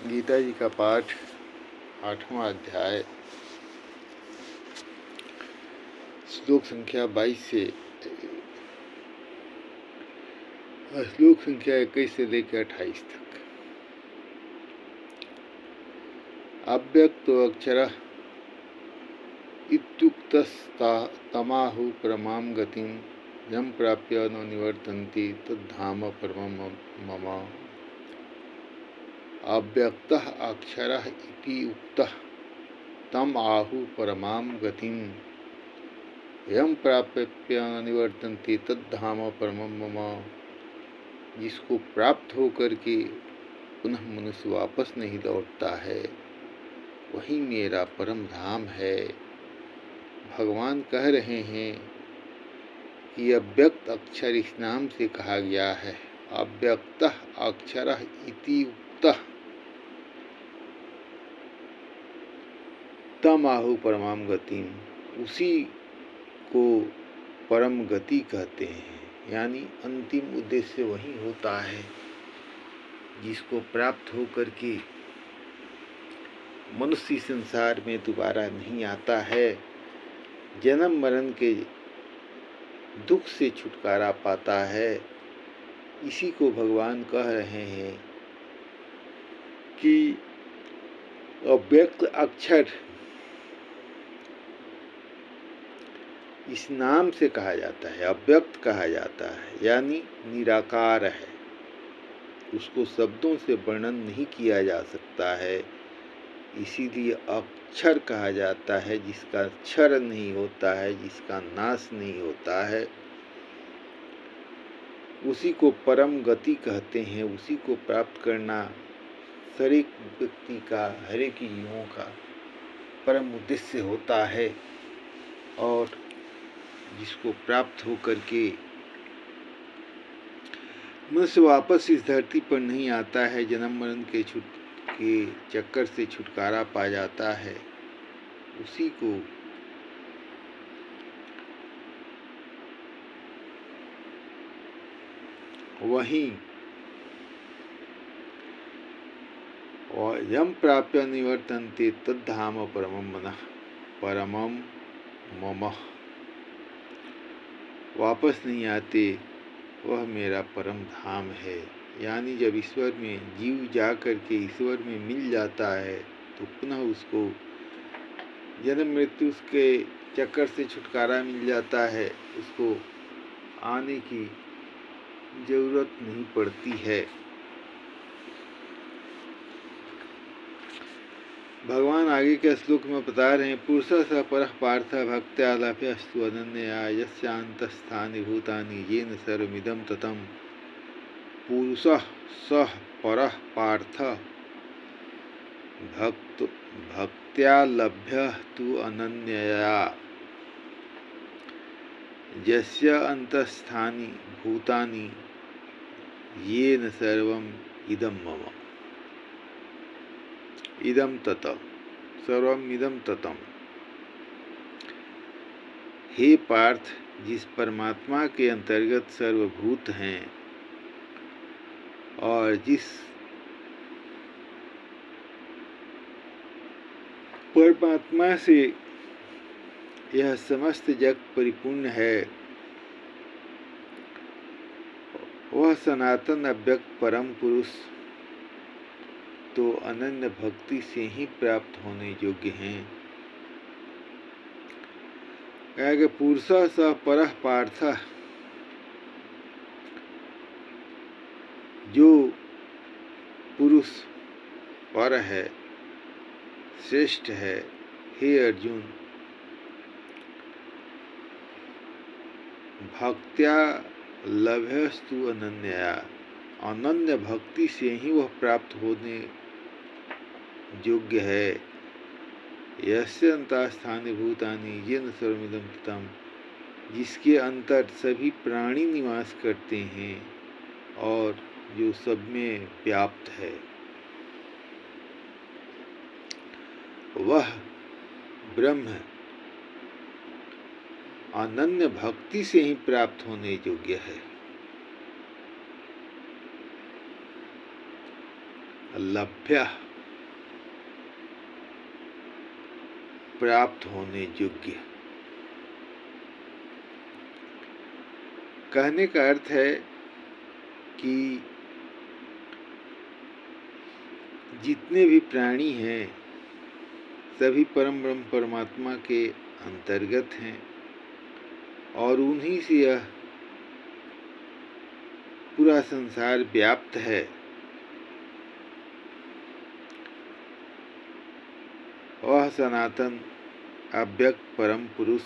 गीता जी का पाठ 8वां अध्याय श्लोक संख्या 22 से श्लोक संख्या 21 से लेकर 28 तक। अव्यक्तो अक्षरः इत्युक्तस्तमाहु परमां गतिं यं प्राप्य न निवर्तन्ति तद्धाम परमं मम। अव्यक्तः अक्षरः इति उक्तः तम आहु परमां गतिं यं प्राप्य न निवर्तन्ति तद्धाम परमं मम। जिसको प्राप्त होकर के पुनः मनुष्य वापस नहीं लौटता है, वही मेरा परम धाम है। भगवान कह रहे हैं कि अव्यक्त अक्षर इस नाम से कहा गया है। अव्यक्तः अक्षरः इति उक्तः तम आहु परमां गतिम, उसी को परम गति कहते हैं, यानी अंतिम उद्देश्य वही होता है जिसको प्राप्त होकर के मनुष्य संसार में दोबारा नहीं आता है, जन्म मरण के दुख से छुटकारा पाता है। इसी को भगवान कह रहे हैं कि अव्यक्त अक्षर इस नाम से कहा जाता है, अव्यक्त कहा जाता है, यानी निराकार है। उसको शब्दों से वर्णन नहीं किया जा सकता है, इसीलिए अक्षर कहा जाता है, जिसका क्षर नहीं होता है, जिसका नाश नहीं होता है। उसी को परम गति कहते हैं। उसी को प्राप्त करना हर एक व्यक्ति का, हर एक जीवों का परम उद्देश्य होता है, और जिसको प्राप्त होकर के मनुष्य वापस इस धरती पर नहीं आता है, जन्म मरण के चक्कर से छुटकारा पा जाता है, उसी को वहीं यम प्राप्य निवर्तन्ते तद्धाम परमं मम। वापस नहीं आते, वह मेरा परम धाम है। यानी जब ईश्वर में जीव जा कर के ईश्वर में मिल जाता है, तो पुनः उसको जन्म मृत्यु के चक्कर से छुटकारा मिल जाता है, उसको आने की जरूरत नहीं पड़ती है। भगवान आगे के श्लोक में बता रहे हैं, पुरुषः स परः पार्थ भक्त्या लभ्यस्तु अनन्यया यस्यान्तस्थानि भूतानि येन सर्वमिदं ततं। पुरुषः स परः पार्थ भक्त्या लभ्यस्तु अनन्यया यस्य अन्तस्थानि भूतानि येन सर्वम् इदं मम। इदम तत सर्वम इदम ततम। हे पार्थ, जिस परमात्मा के अंतर्गत सर्वभूत हैं और जिस परमात्मा से यह समस्त जगत परिपूर्ण है, वह सनातन अव्यक्त परम पुरुष तो अनन्य भक्ति से ही प्राप्त होने योग्य हैं। कहा कि पुरुषः स परः पार्थ, जो पुरुष पर है, श्रेष्ठ है, हे अर्जुन, भक्त्या लभ्यस्तु अनन्यया, अनन्य भक्ति से ही वह प्राप्त होने योग्य है। यस्य अंतस्थानि भूतानि येन सर्वमिदं ततं, जिसके अंतर सभी प्राणी निवास करते हैं और जो सब में व्याप्त है, वह ब्रह्म अनन्य भक्ति से ही प्राप्त होने योग्य है। लभ्य प्राप्त होने योग्य। कहने का अर्थ है कि जितने भी प्राणी हैं सभी परम ब्रह्म परमात्मा के अंतर्गत हैं और उन्हीं से यह पूरा संसार व्याप्त है। वह सनातन अव्यक्त परम पुरुष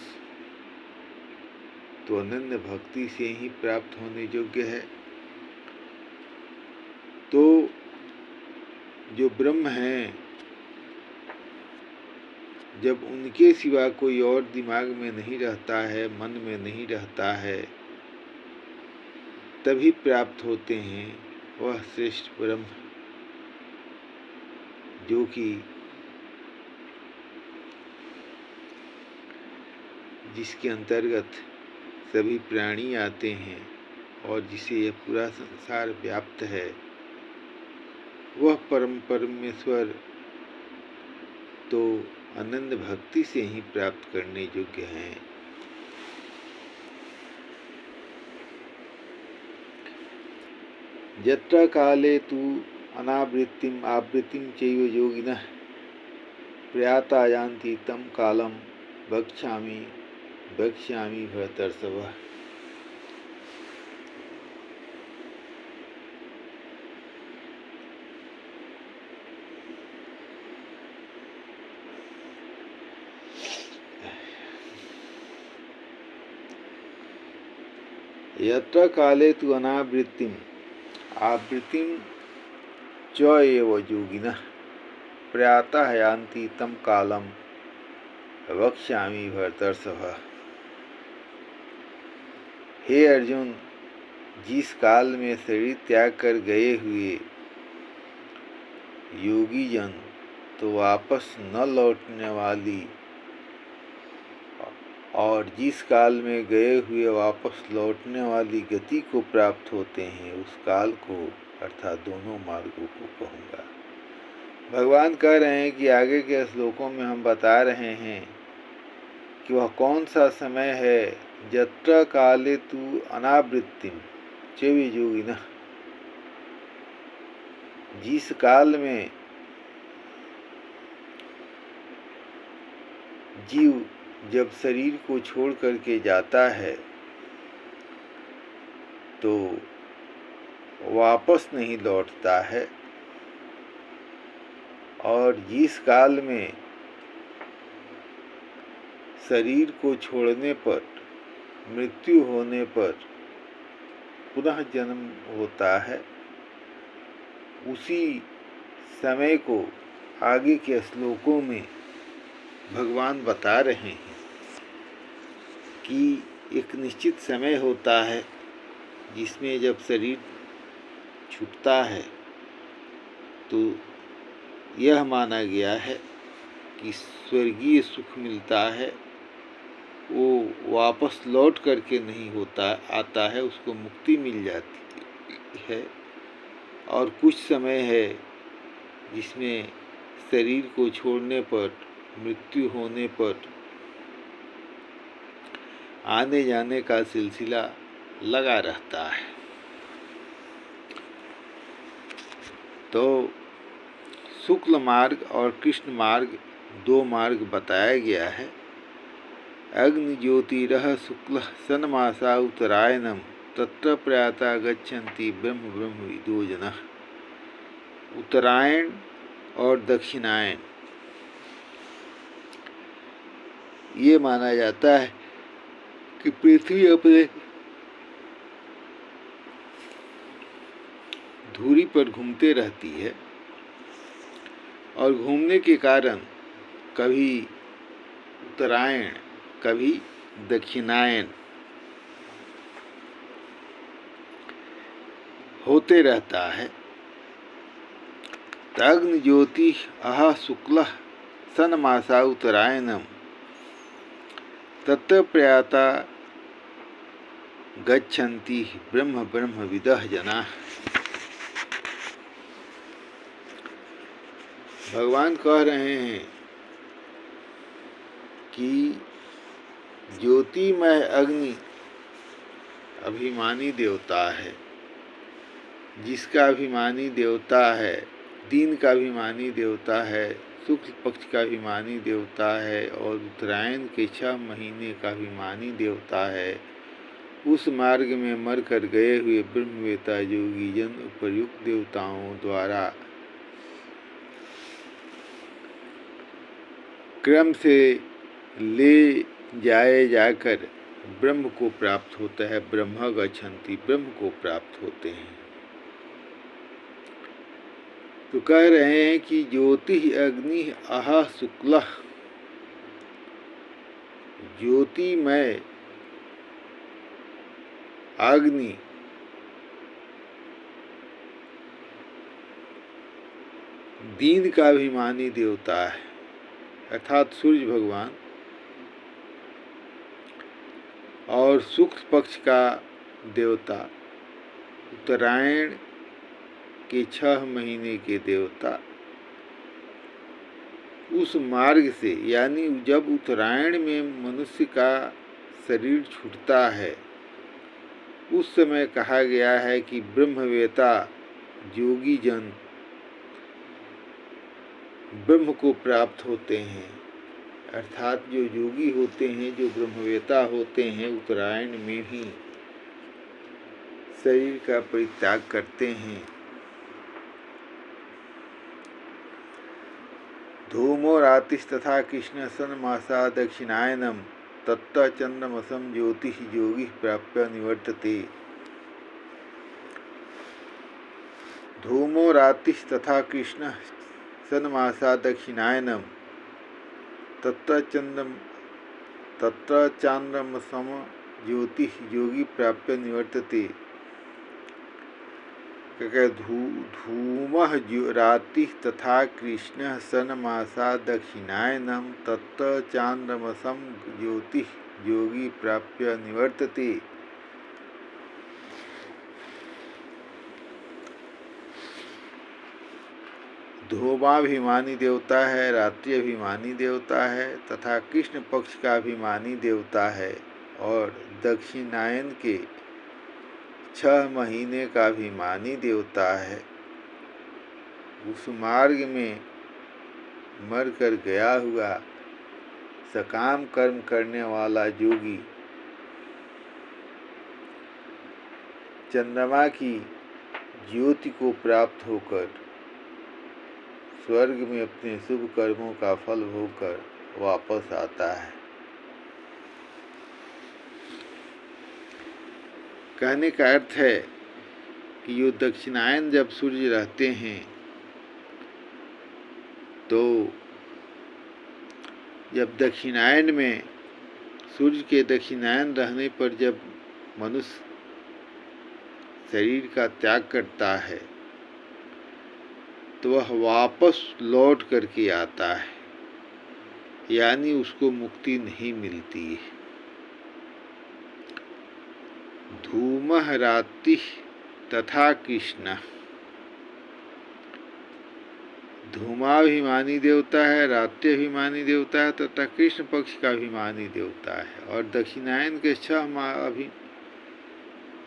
तो अनन्य भक्ति से ही प्राप्त होने योग्य है। तो जो ब्रह्म हैं, जब उनके सिवा कोई और दिमाग में नहीं रहता है, मन में नहीं रहता है, तभी प्राप्त होते हैं वह श्रेष्ठ ब्रह्म, जो कि जिसके अंतर्गत सभी प्राणी आते हैं और जिसे यह पूरा संसार व्याप्त है, वह परम परमेश्वर तो अनंत भक्ति से ही प्राप्त करने योग्य हैं। यत्र काले तु अनावृत्तिम आवृत्तिम चैव योगिनः प्रयाता यान्ति तं कालं वक्ष्यामि भरतर्षभ। यत्र काले तु अनावृत्तिम आवृत्तिम च एव योगिनः प्रयाता यान्ति तं कालं वक्ष्यामि भरतर्षभ। हे अर्जुन, जिस काल में शरीर त्याग कर गए हुए योगी जन तो वापस न लौटने वाली और जिस काल में गए हुए वापस लौटने वाली गति को प्राप्त होते हैं, उस काल को अर्थात दोनों मार्गों को कहूँगा। भगवान कह रहे हैं कि आगे के श्लोकों में हम बता रहे हैं कि वह कौन सा समय है। यत्र काले तु अनावृत्तिम चैव योगिनः, जिस काल में जीव जब शरीर को छोड़ करके जाता है तो वापस नहीं लौटता है, और जिस काल में शरीर को छोड़ने पर मृत्यु होने पर पुनः जन्म होता है, उसी समय को आगे के श्लोकों में भगवान बता रहे हैं कि एक निश्चित समय होता है जिसमें जब शरीर छूटता है तो यह माना गया है कि स्वर्गीय सुख मिलता है, वो वापस लौट करके नहीं आता है, उसको मुक्ति मिल जाती है। और कुछ समय है जिसमें शरीर को छोड़ने पर मृत्यु होने पर आने जाने का सिलसिला लगा रहता है। तो शुक्ल मार्ग और कृष्ण मार्ग दो मार्ग बताया गया है। अग्नि ज्योतिरः शुक्ल सन्मासा उत्तरायणम तत्र प्रयाता गच्छन्ति ब्रह्म ब्रह्म विदो जनः। उत्तरायण और दक्षिणायन ये माना जाता है कि पृथ्वी अपने धुरी पर घूमते रहती है और घूमने के कारण कभी उत्तरायण कभी दक्षिणायन होते रहता है। अग्नि ज्योति अह शुक्ल सन्मासा उत्तरायणम तत्र प्रयाता गच्छन्ति ब्रह्म ब्रह्म विदः जनाः। भगवान कह रहे हैं कि ज्योतिमय अग्नि अभिमानी देवता है, जिसका अभिमानी देवता है, दिन का अभिमानी देवता है, शुक्ल पक्ष का अभिमानी देवता है और उत्तरायण के 6 महीने का अभिमानी देवता है। उस मार्ग में मरकर गए हुए ब्रह्मवेता योगी जन उपर्युक्त देवताओं द्वारा क्रम से ले जाए जाकर ब्रह्म को प्राप्त होता है। ब्रह्म गच्छन्ति, ब्रह्म को प्राप्त होते हैं। तो कह रहे हैं कि ज्योति अग्नि अह शुक्ल, ज्योतिमय अग्नि दीन का अभिमानी देवता है, अर्थात सूर्य भगवान, और शुक्ल पक्ष का देवता, उत्तरायण के 6 महीने के देवता। उस मार्ग से, यानी जब उत्तरायण में मनुष्य का शरीर छूटता है, उस समय कहा गया है कि ब्रह्मवेता योगी जन ब्रह्म को प्राप्त होते हैं। अर्थात जो योगी होते हैं, जो ब्रह्मवेता होते हैं, उत्तरायण में ही शरीर का परित्याग करते हैं। धूमो रातिस्तथा कृष्ण सन्मासा दक्षिणायनम तत्त चंद्रमसम ज्योतिष योगी प्राप्य निवर्तते। धूमो रातिस्तथा कृष्ण सन्मासा दक्षिणायनम तत्र चांद्रमसम ज्योतिष योगी प्राप्य निवर्तते। धूमः रातिः तथा कृष्णः सन्मासा दक्षिणायनम तत्र चांद्रमसम ज्योतिष योगी प्राप्य निवर्तते। धूमाभिमानी देवता है, रात्रि अभिमानी देवता है तथा कृष्ण पक्ष का अभिमानी देवता है और दक्षिणायन के 6 महीने का अभिमानी देवता है। उस मार्ग में मरकर गया हुआ सकाम कर्म करने वाला योगी चंद्रमा की ज्योति को प्राप्त होकर स्वर्ग में अपने शुभ कर्मों का फल भोगकर वापस आता है। कहने का अर्थ है कि यो दक्षिणायन जब सूर्य रहते हैं, तो जब दक्षिणायन में सूर्य के दक्षिणायन रहने पर जब मनुष्य शरीर का त्याग करता है, तो वह वापस लौट करके आता है, यानी उसको मुक्ति नहीं मिलती है। धूमः रातिः तथा कृष्ण, धूमाभिमानी देवता है, रात्रि अभिमानी देवता है तथा कृष्ण पक्ष का अभिमानी देवता है और दक्षिणायन के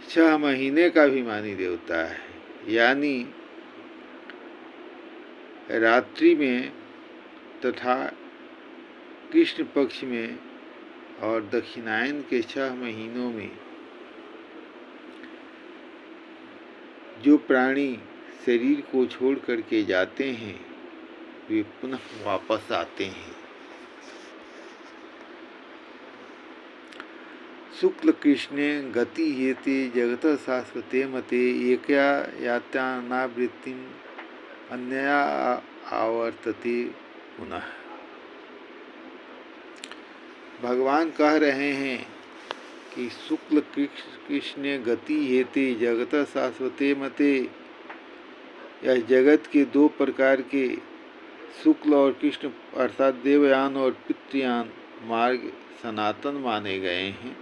6 महीने का अभिमानी देवता है, यानी रात्रि में तथा कृष्ण पक्ष में और दक्षिणायन के 6 महीनों में जो प्राणी शरीर को छोड़ करके जाते हैं, वे पुनः वापस आते हैं। शुक्ल कृष्णे गति हेते जगत शाश्वते मते एकया यात्यानावृत्तिम अन्यया आवर्तते पुनः। भगवान कह रहे हैं कि शुक्ल कृष्ण गति हेते जगत शाश्वते मते, यह जगत के 2 प्रकार के शुक्ल और कृष्ण अर्थात देवयान और पितृयान मार्ग सनातन माने गए हैं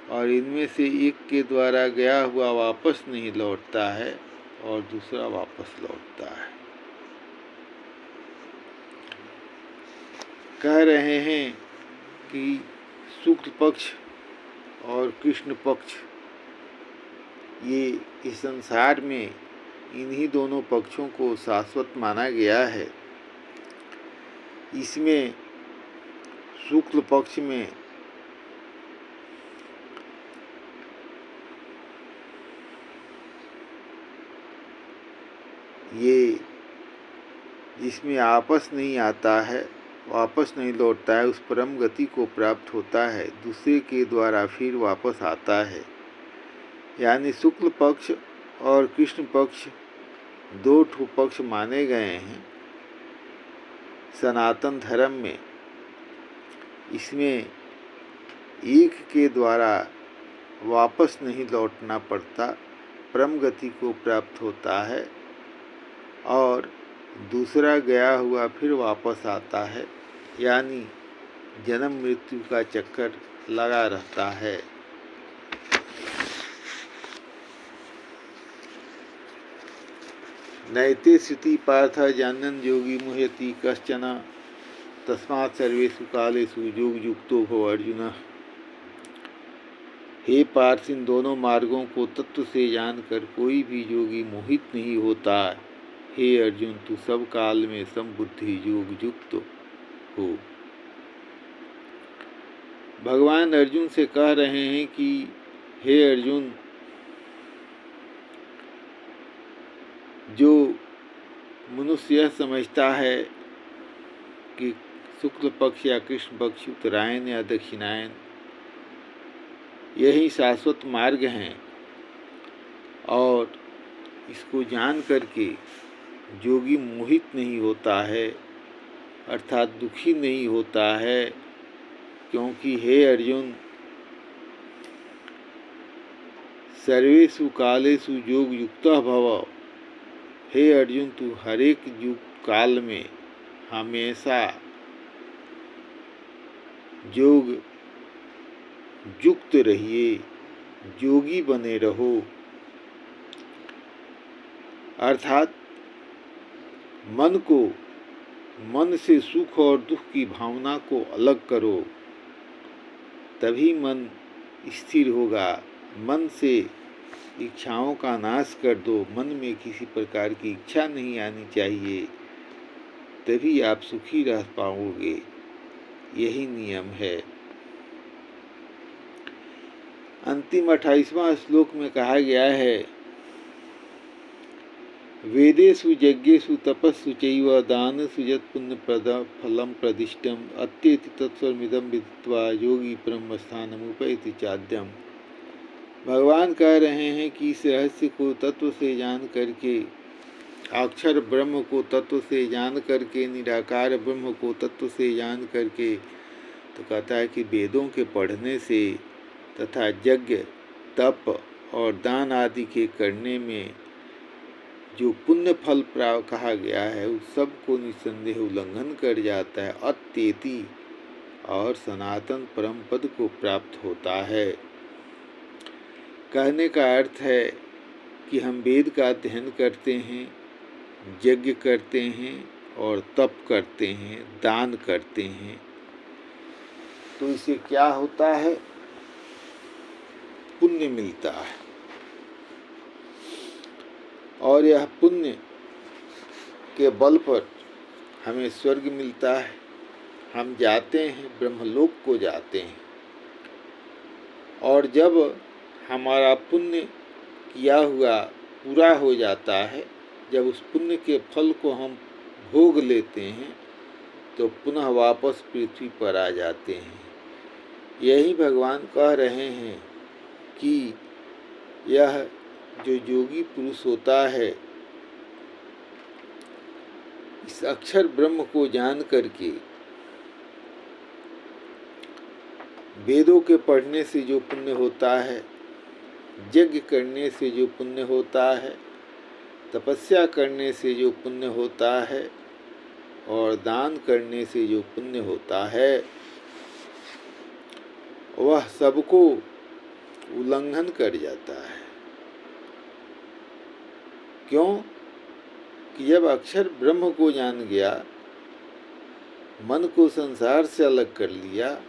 और इनमें से एक के द्वारा गया हुआ वापस नहीं लौटता है और दूसरा वापस लौटता है। कह रहे हैं कि शुक्ल पक्ष और कृष्ण पक्ष, ये इस संसार में इन्हीं दोनों पक्षों को शाश्वत माना गया है। इसमें शुक्ल पक्ष में ये जिसमें आपस नहीं आता है, वापस नहीं लौटता है, उस परम गति को प्राप्त होता है, दूसरे के द्वारा फिर वापस आता है। यानी शुक्ल पक्ष और कृष्ण पक्ष दो ठो पक्ष माने गए हैं सनातन धर्म में। इसमें एक के द्वारा वापस नहीं लौटना पड़ता, परम गति को प्राप्त होता है, और दूसरा गया हुआ फिर वापस आता है, यानी जन्म मृत्यु का चक्कर लगा रहता है। नैते स्थिति पार्थ जानन योगी मुह्यति कश्चन तस्मात् सर्वेषु कालेषु योग युक्तो भव अर्जुन। हे पार्थ, इन दोनों मार्गों को तत्व से जानकर कोई भी योगी मोहित नहीं होता। हे अर्जुन, तू सब काल में समबुद्धि योग युक्त हो। भगवान अर्जुन से कह रहे हैं कि हे अर्जुन, जो मनुष्य यह समझता है कि शुक्ल पक्ष या कृष्ण पक्ष, उत्तरायण या दक्षिणायन, यही शाश्वत मार्ग हैं, और इसको जान करके योगी मोहित नहीं होता है, अर्थात दुखी नहीं होता है। क्योंकि हे अर्जुन, सर्वेषु कालेषु योग युक्तः भव। हे अर्जुन, तू हर एक युग काल में हमेशा योग युक्त रहिए, योगी बने रहो। अर्थात मन से सुख और दुख की भावना को अलग करो, तभी मन स्थिर होगा। मन से इच्छाओं का नाश कर दो, मन में किसी प्रकार की इच्छा नहीं आनी चाहिए, तभी आप सुखी रह पाओगे। यही नियम है। अंतिम 28वां श्लोक में कहा गया है, वेदेषु यज्ञेषु तपस्सु चैव दानेषु यत् पुण्य फलं प्रदिष्टम् अत्येति तत्सर्वमिदं विदित्वा योगी ब्रह्मस्थानमुपैति चाद्यम्। भगवान कह रहे हैं कि इस रहस्य को तत्व से जान करके, अक्षर ब्रह्म को तत्व से जान करके, निराकार ब्रह्म को तत्व से जान करके, तो कहता है कि वेदों के पढ़ने से तथा यज्ञ, तप और दान आदि के करने में जो पुण्य फल प्राप्त कहा गया है, उस सब को निसंदेह उल्लंघन कर जाता है, अत्येति, और सनातन परम पद को प्राप्त होता है। कहने का अर्थ है कि हम वेद का अध्ययन करते हैं, यज्ञ करते हैं और तप करते हैं, दान करते हैं, तो इससे क्या होता है? पुण्य मिलता है, और यह पुण्य के बल पर हमें स्वर्ग मिलता है। हम जाते हैं, ब्रह्मलोक को जाते हैं, और जब हमारा पुण्य किया हुआ पूरा हो जाता है, जब उस पुण्य के फल को हम भोग लेते हैं, तो पुनः वापस पृथ्वी पर आ जाते हैं। यही भगवान कह रहे हैं कि यह जो योगी पुरुष होता है, इस अक्षर ब्रह्म को जान करके, वेदों के पढ़ने से जो पुण्य होता है, यज्ञ करने से जो पुण्य होता है, तपस्या करने से जो पुण्य होता है, और दान करने से जो पुण्य होता है, वह सबको उल्लंघन कर जाता है। क्यों? कि जब अक्षर ब्रह्म को जान गया, मन को संसार से अलग कर लिया,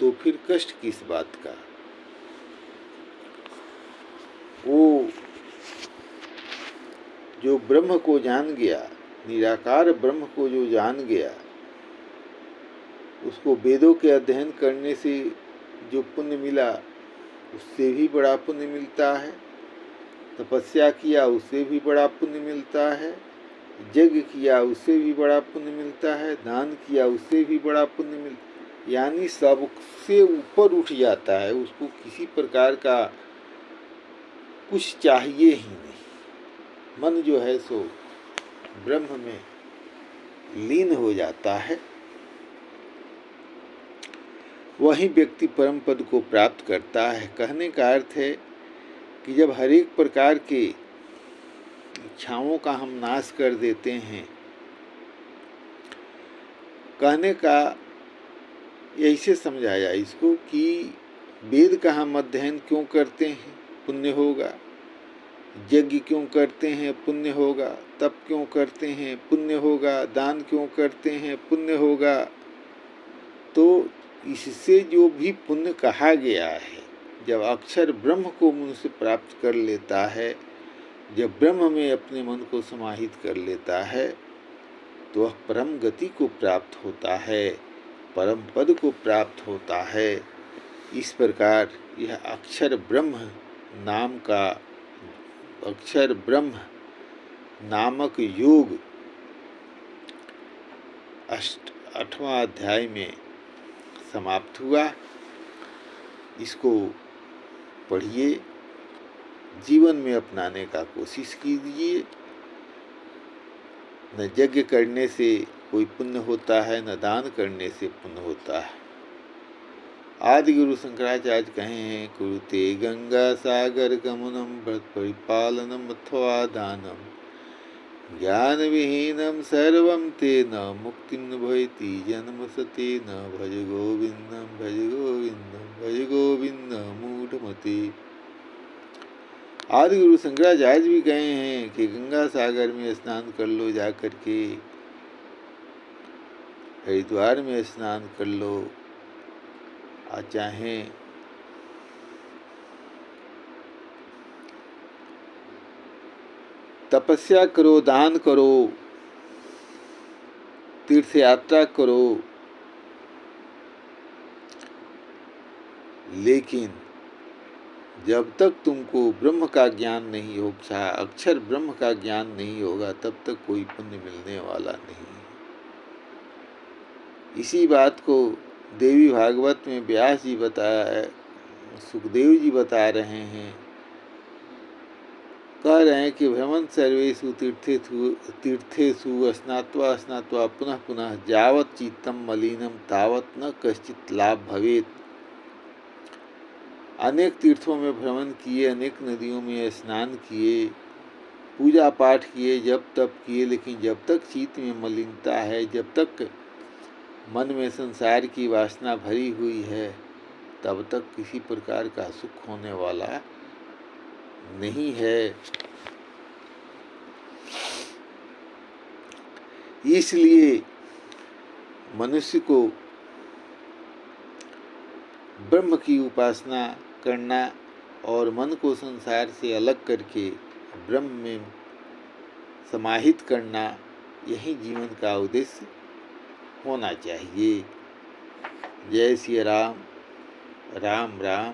तो फिर कष्ट किस बात का। वो जो ब्रह्म को जान गया, निराकार ब्रह्म को जो जान गया, उसको वेदों के अध्ययन करने से जो पुण्य मिला उससे भी बड़ा पुण्य मिलता है, तपस्या किया उससे भी बड़ा पुण्य मिलता है, यज्ञ किया उससे भी बड़ा पुण्य मिलता है, दान किया उससे भी बड़ा पुण्य मिलता है, यानी सबसे ऊपर उठ जाता है। उसको किसी प्रकार का कुछ चाहिए ही नहीं। मन जो है सो ब्रह्म में लीन हो जाता है। वही व्यक्ति परम पद को प्राप्त करता है। कहने का अर्थ है कि जब हर एक प्रकार के इच्छाओं का हम नाश कर देते हैं, कहने का ऐसे समझाया इसको कि वेद का हम अध्ययन क्यों करते हैं, पुण्य होगा। यज्ञ क्यों करते हैं, पुण्य होगा। तप क्यों करते हैं, पुण्य होगा। दान क्यों करते हैं, पुण्य होगा। तो इससे जो भी पुण्य कहा गया है, जब अक्षर ब्रह्म को मनुष्य प्राप्त कर लेता है, जब ब्रह्म में अपने मन को समाहित कर लेता है, तो वह परम गति को प्राप्त होता है, परम पद को प्राप्त होता है। इस प्रकार यह अक्षर ब्रह्म नाम का, अक्षर ब्रह्म नामक योग 8वां अध्याय में समाप्त हुआ। इसको पढ़िए, जीवन में अपनाने का कोशिश कीजिए। न यज्ञ करने से कोई पुण्य होता है, न दान करने से पुण्य होता है। आदि गुरु शंकराचार्य कहे हैं, कुरुते गंगा सागर गमनम व्रत परिपालनम अथवा दानम ज्ञान विहीनम सर्वम तेन मुक्ति न भयति जन्म सतेन भज गोविंदम भज गोविंदम भज गोविंदम मूढ़मते। आदि गुरु शंकराचार्य भी कहे हैं कि गंगा सागर में स्नान कर लो, जाकर के हरिद्वार में स्नान कर लो, चाहे तपस्या करो, दान करो, तीर्थ यात्रा करो, लेकिन जब तक तुमको ब्रह्म का ज्ञान नहीं होगा, अक्षर ब्रह्म का ज्ञान नहीं होगा, तब तक कोई पुण्य मिलने वाला नहीं। इसी बात को देवी भागवत में व्यास जी बताया है, सुखदेव जी बता रहे हैं, कह रहे हैं कि भ्रमण सर्वेषु तीर्थेषु स्नात्वा स्नात्वा पुनः पुनः यावत् चित्तम मलिनम तावत् न कश्चित् लाभ भवेत्। अनेक तीर्थों में भ्रमण किए, अनेक नदियों में स्नान किए, पूजा पाठ किए, जप तप किए, लेकिन जब तक चित्त में मलिनता है, जब तक मन में संसार की वासना भरी हुई है, तब तक किसी प्रकार का सुख होने वाला नहीं है। इसलिए मनुष्य को ब्रह्म की उपासना करना और मन को संसार से अलग करके ब्रह्म में समाहित करना, यही जीवन का उद्देश्य होना चाहिए। जय श्री राम। राम राम।